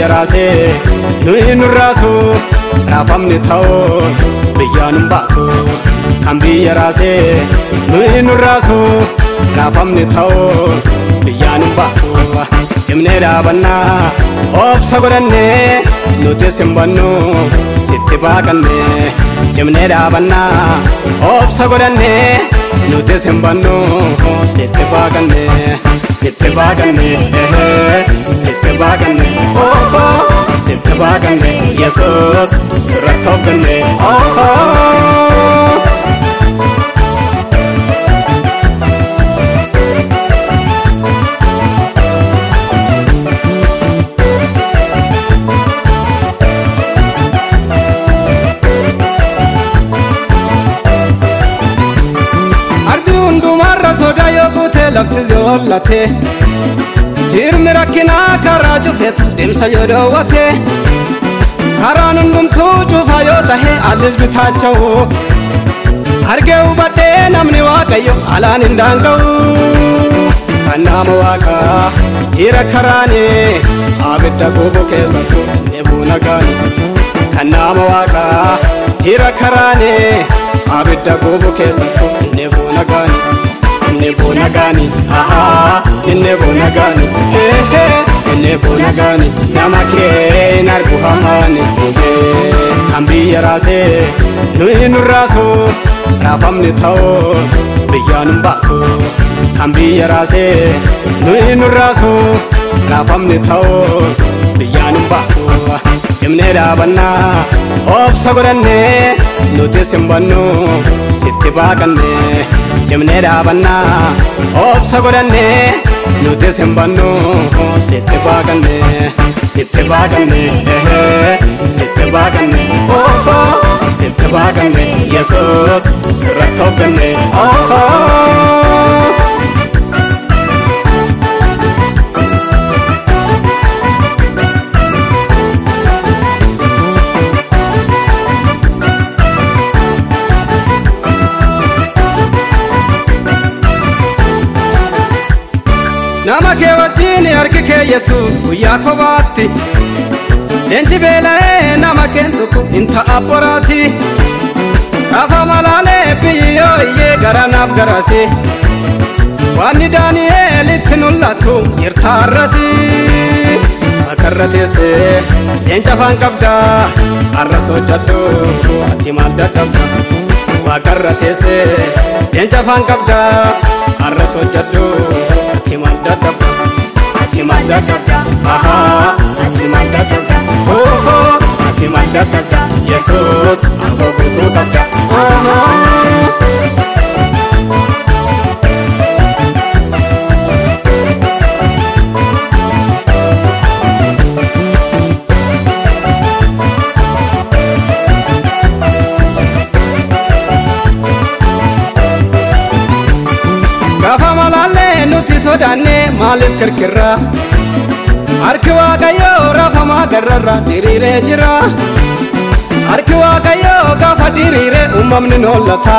biyya raasee nuyi nurraasu raafamni ta'uu biyyaan baasu kan biyya raasee nuyi nurraasu raafamni ta'uu biyyaan baasu himnee dhaabannaa obsa godhannee nuti simbannu sitti baaqannee himnee dhaabannaa obsa godhannee nuti simbannu sitti baaqannee sitti baaqannee sitti baaqannee sitti baaqannee Yesuus sirratti of kennee soda yoguute lafti zoollate jirmi rakkinaa karaa cufetu deemsa yoo dhoowwate karaan hundumtuu cufa yoo tahe allis bitaacha'u argee hubadhee namni waaqayyo alaan hin daanga'u kan nama waaqaa jira karaanii abidda gubu keessattu nebuu nagaani kan nama waaqaa jira karaanii abidda gubu keessattu nebuu nagaani Nebo nagani, aha, nebo nagani, nebo nagani, namake nargu hamani, ambiya rase, nuyi nurrasu, rafamni ta'uu biyyaan baasu, ambiya rase, nuyi nurrasu, rafamni ta'uu biyyaan baasu, himnee dhaabannaa obsa godhannee nuti simbannu sitti baaqannee. himnee dhaabannaa obsa godhannee nuti simbannu sitti baaqannee sitti baaqannee sitti baaqannee sitti baaqannee Yesuus sirratti of kennee nama kee wajjin argi kee Yesuus guyyaa kophaatti leenji beela'ee nama keen tokko hin ta'a boraati gaafa malaalee biyyoo iyyee garanaaf garasi waanni Daani'eelitti mul'atu jirtaarrasi akarra teessee leenca afaan qabdaa har'a sochadhu ati maal dadhabda waaqarra teessee leenca afaan qabdaa har'a sochadhu ati maal dadhabda ati maal dadhabda ati maal dadhabda ati maal dadhabda Yesuus angoo guutuu qabda nuti sodaannee maaliif kirkirra harki waaqayyoo raafamaa garrarra diriiree jira harki waaqayyoo gaafa diriire uumamni noollata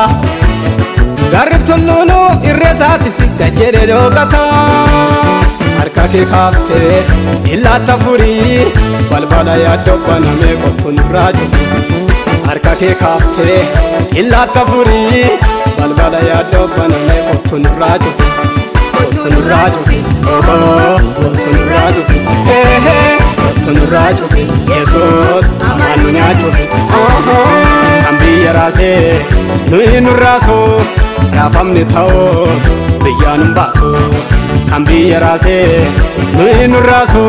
garrif tulluunu irree isaatiif gajjedhee dhookata harka kee kaaftee illaatta furii balbala yaaddoo banamee qottu nurraa cufi harka kee kaaftee illaatta furii balbala yaaddoo banamee qottu nurraa cufi Tunurajufi, tunurajufi, tunurajufi, Yesuus amanu nyaachufi. Ambiya raasee nuyi nurraasu raafamni ta'uu biyyaan baasu. Ambiya raasee nuyi nurraasu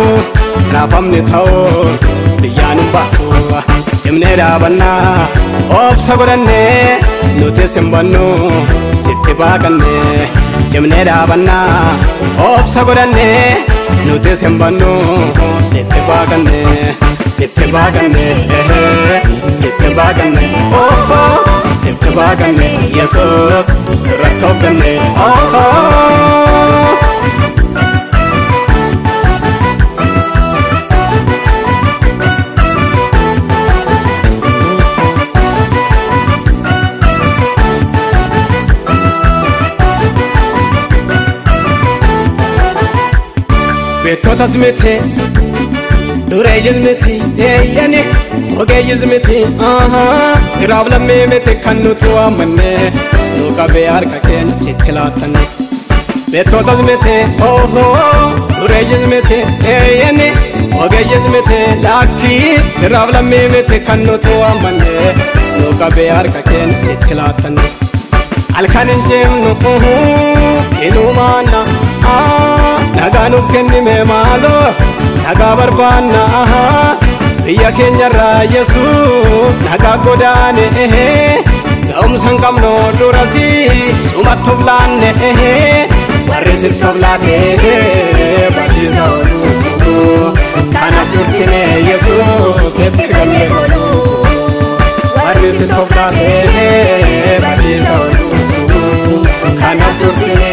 raafamni ta'uu biyyaan baasu. himnee dhaabannaa obsa godhannee nuti simbannu sitti baaqannee himnee dhaabannaa obsa godhannee nuti simbannu sitti baaqannee sitti baaqannee sitti baaqannee sitti baaqannee Yesuus sirratti of kennee Bettotas mete Dure jizmiti yani oge jizmiti Irab lamme miti kannutu amanne Nuqabe harka keenya sitti laatanne Beto tazmiti Dure jizmiti yani oge jizmiti Lakki irab lamme miti kannutu amanne Nuqabe harka keenya sitti laatanne Alkanin jimnu inumana Nagaanuf kennime maalo Nagaa barbaanna biyya keenyarraa Yesuus nagaa godaane Ga'umsan qabnu durasi sumatti of laanne Warri sitti of laate barsiisa ooluu Kanaaf dursine Yesuus sitti galle oolu Warri sitti of laate barsiisa ooluu Kanaaf dursine